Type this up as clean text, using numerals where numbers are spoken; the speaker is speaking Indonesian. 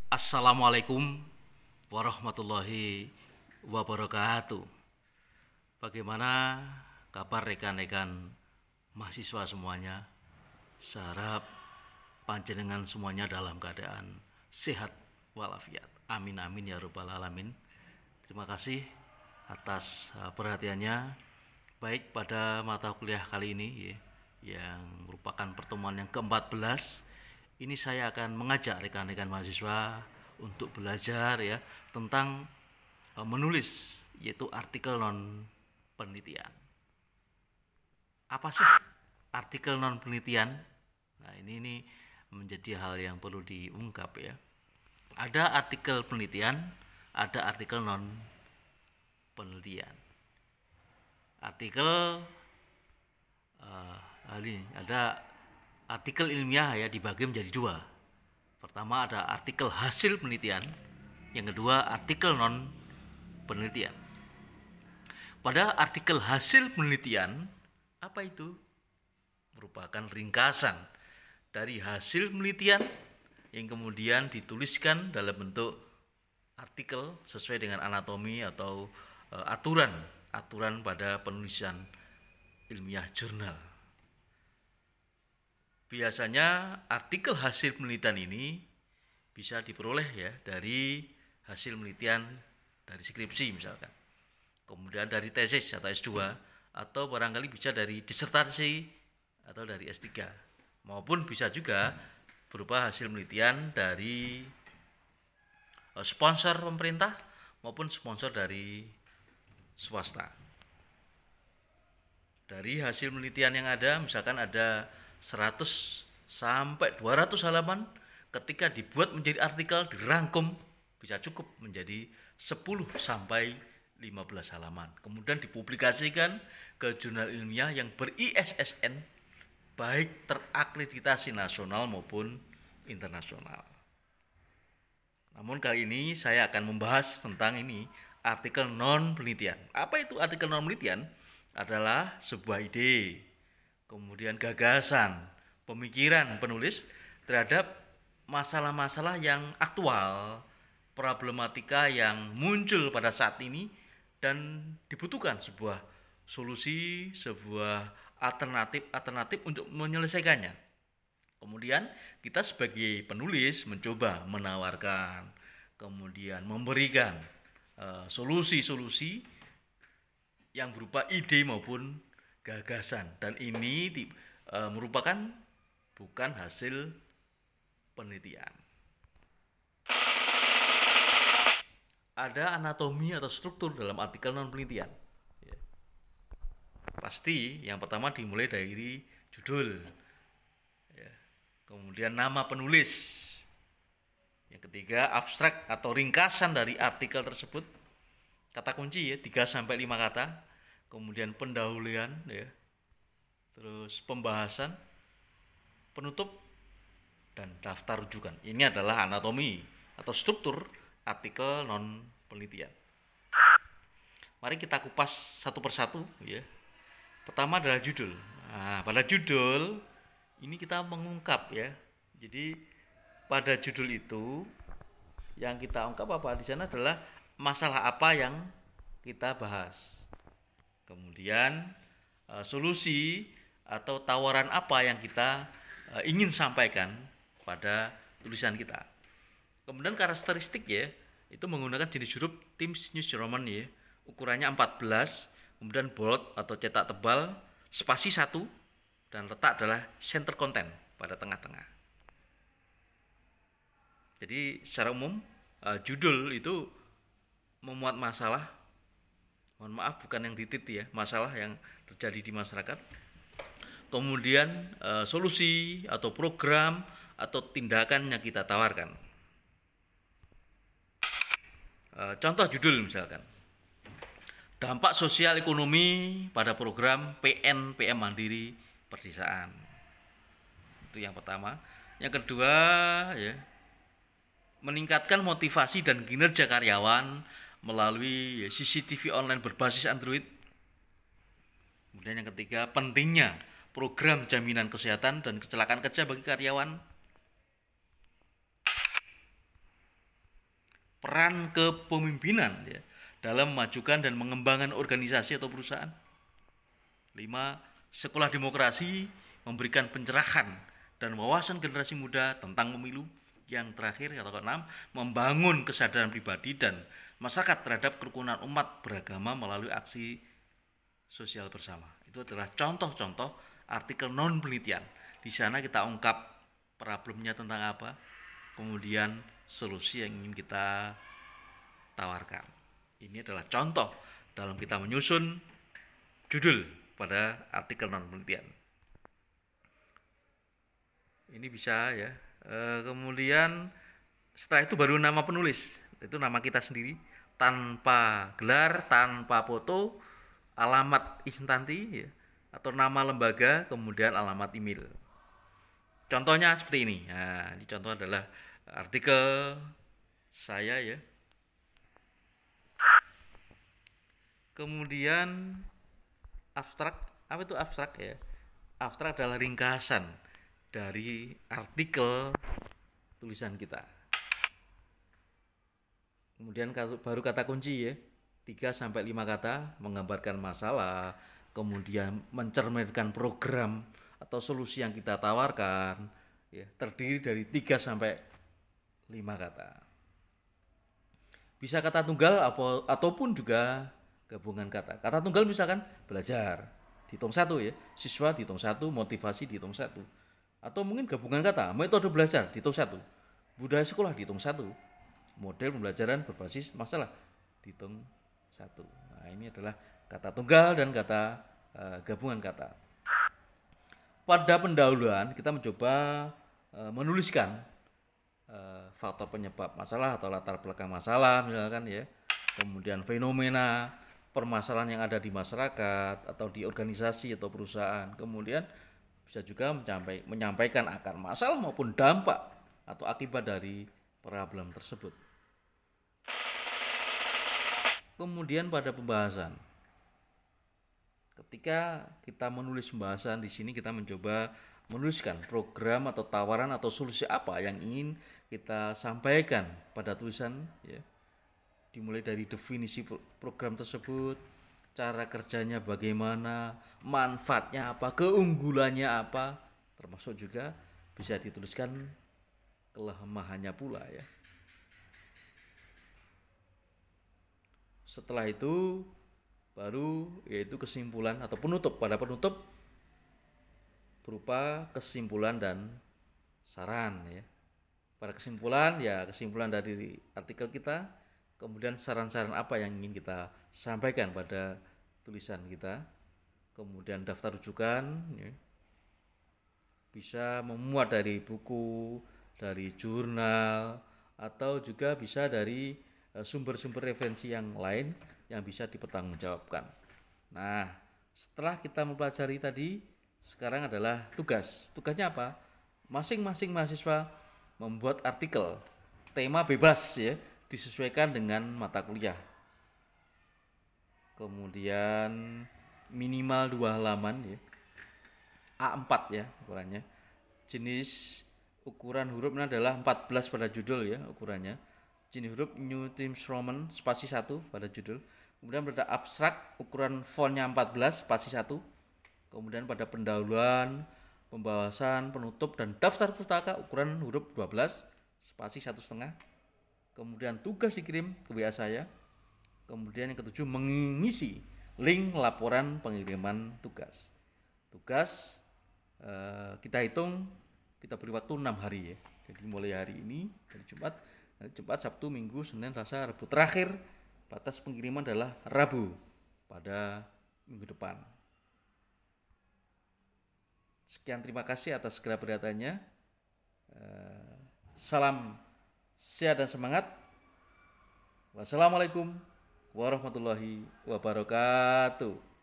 Assalamualaikum warahmatullahi wabarakatuh. Bagaimana kabar rekan-rekan mahasiswa semuanya? Saya harap panjenengan semuanya dalam keadaan sehat walafiat. Amin amin ya rabbal alamin. Terima kasih atas perhatiannya baik pada mata kuliah kali ini ya, yang merupakan pertemuan yang ke-14. Ini saya akan mengajak rekan-rekan mahasiswa untuk belajar ya tentang menulis, yaitu artikel non penelitian. Apa sih artikel non penelitian? Nah, ini menjadi hal yang perlu diungkap ya. Ada artikel penelitian, ada artikel non penelitian. Artikel ini ada artikel ilmiah ya, dibagi menjadi dua. Pertama ada artikel hasil penelitian, yang kedua artikel non penelitian. Pada artikel hasil penelitian, apa itu? Merupakan ringkasan dari hasil penelitian yang kemudian dituliskan dalam bentuk artikel sesuai dengan anatomi atau aturan pada penulisan ilmiah jurnal. Biasanya artikel hasil penelitian ini bisa diperoleh ya dari hasil penelitian dari skripsi misalkan, kemudian dari tesis atau S2, atau barangkali bisa dari disertasi atau dari S3, maupun bisa juga berupa hasil penelitian dari sponsor pemerintah maupun sponsor dari swasta. Dari hasil penelitian yang ada, misalkan ada 100 sampai 200 halaman, ketika dibuat menjadi artikel, dirangkum, bisa cukup menjadi 10 sampai 15 halaman. Kemudian dipublikasikan ke jurnal ilmiah yang ber-ISSN, baik terakreditasi nasional maupun internasional. Namun kali ini saya akan membahas tentang ini, artikel non penelitian. Apa itu artikel non penelitian? Adalah sebuah ide, kemudian gagasan, pemikiran penulis terhadap masalah-masalah yang aktual, problematika yang muncul pada saat ini, dan dibutuhkan sebuah solusi, sebuah alternatif untuk menyelesaikannya. Kemudian kita sebagai penulis mencoba menawarkan, kemudian memberikan solusi-solusi yang berupa ide maupun gagasan, dan ini merupakan bukan hasil penelitian. Ada anatomi atau struktur dalam artikel non penelitian. Pasti yang pertama dimulai dari judul, kemudian nama penulis, yang ketiga abstrak atau ringkasan dari artikel tersebut, kata kunci ya 3 sampai 5 kata, kemudian pendahuluan ya, terus pembahasan, penutup, dan daftar rujukan. Ini adalah anatomi atau struktur artikel non penelitian. Mari kita kupas satu persatu ya. Pertama adalah judul. Nah, pada judul ini kita mengungkap ya. Jadi pada judul itu yang kita ungkap apa di sana adalah masalah apa yang kita bahas. Kemudian solusi atau tawaran apa yang kita ingin sampaikan pada tulisan kita. Kemudian karakteristik ya, itu menggunakan jenis huruf Times New Roman ya, ukurannya 14, kemudian bold atau cetak tebal, spasi 1, dan letak adalah center content pada tengah-tengah. Jadi secara umum judul itu memuat masalah, mohon maaf bukan yang dititi ya, masalah yang terjadi di masyarakat. Kemudian solusi atau program atau tindakan yang kita tawarkan. Contoh judul misalkan, dampak sosial ekonomi pada program PM Mandiri Perdesaan. Itu yang pertama. Yang kedua ya, meningkatkan motivasi dan kinerja karyawan melalui CCTV online berbasis Android. Kemudian yang ketiga, pentingnya program jaminan kesehatan dan kecelakaan kerja bagi karyawan. peran kepemimpinan ya, dalam memajukan dan mengembangkan organisasi atau perusahaan. 5. Sekolah demokrasi memberikan pencerahan dan wawasan generasi muda tentang pemilu. Yang terakhir, atau ke-6, membangun kesadaran pribadi dan masyarakat terhadap kerukunan umat beragama melalui aksi sosial bersama. Itu adalah contoh-contoh artikel non penelitian. Di sana kita ungkap problemnya tentang apa, kemudian solusi yang ingin kita tawarkan. Ini adalah contoh dalam kita menyusun judul pada artikel non penelitian. Ini bisa ya. Kemudian setelah itu baru nama penulis, itu nama kita sendiri, tanpa gelar, tanpa foto, alamat instansi ya, atau nama lembaga, kemudian alamat email. Contohnya seperti ini. Nah, ini contoh adalah artikel saya ya. Kemudian abstrak, apa itu abstrak ya? Abstrak adalah ringkasan dari artikel tulisan kita. Kemudian baru kata kunci ya, 3-5 kata menggambarkan masalah, kemudian mencerminkan program atau solusi yang kita tawarkan ya, terdiri dari 3-5 kata. Bisa kata tunggal ataupun juga gabungan kata. Kata tunggal misalkan belajar, dihitung 1 ya, siswa dihitung 1, motivasi dihitung 1. Atau mungkin gabungan kata, metode belajar dihitung 1, budaya sekolah dihitung 1, model pembelajaran berbasis masalah dihitung 1. Nah, ini adalah kata tunggal dan kata gabungan kata. Pada pendahuluan kita mencoba menuliskan faktor penyebab masalah atau latar belakang masalah misalkan ya, kemudian fenomena permasalahan yang ada di masyarakat atau di organisasi atau perusahaan, kemudian bisa juga menyampaikan akar masalah maupun dampak atau akibat dari problem tersebut. Kemudian pada pembahasan, ketika kita menulis pembahasan di sini kita mencoba menuliskan program atau tawaran atau solusi apa yang ingin kita sampaikan pada tulisan ya. Dimulai dari definisi program tersebut, cara kerjanya bagaimana, manfaatnya apa, keunggulannya apa, termasuk juga bisa dituliskan kelemahannya pula ya. Setelah itu baru yaitu kesimpulan atau penutup. Pada penutup berupa kesimpulan dan saran ya. Pada kesimpulan ya, kesimpulan dari artikel kita, kemudian saran-saran apa yang ingin kita sampaikan pada tulisan kita, kemudian daftar rujukan ya. Bisa memuat dari buku, dari jurnal, atau juga bisa dari sumber-sumber referensi yang lain yang bisa dipertanggungjawabkan. Nah, setelah kita mempelajari tadi, sekarang adalah tugas. Tugasnya apa? Masing-masing mahasiswa membuat artikel, tema bebas ya, disesuaikan dengan mata kuliah. Kemudian minimal 2 halaman ya. A4 ya ukurannya. Jenis ukuran hurufnya adalah 14 pada judul ya ukurannya. Jenis huruf New Times Roman spasi 1 pada judul. Kemudian pada abstrak ukuran fontnya 14 spasi 1. Kemudian pada pendahuluan, pembahasan, penutup dan daftar pustaka ukuran huruf 12 spasi 1,5. Kemudian tugas dikirim ke WA saya. Kemudian yang ke-7 mengisi link laporan pengiriman tugas. Tugas kita hitung, kita beri waktu 6 hari ya. Jadi mulai hari ini, dari Jumat, Sabtu, Minggu, Senin, Selasa, Rabu. Terakhir batas pengiriman adalah Rabu pada minggu depan. Sekian, terima kasih atas segala perhatiannya. Salam sehat dan semangat. Wassalamualaikum warahmatullahi wabarakatuh.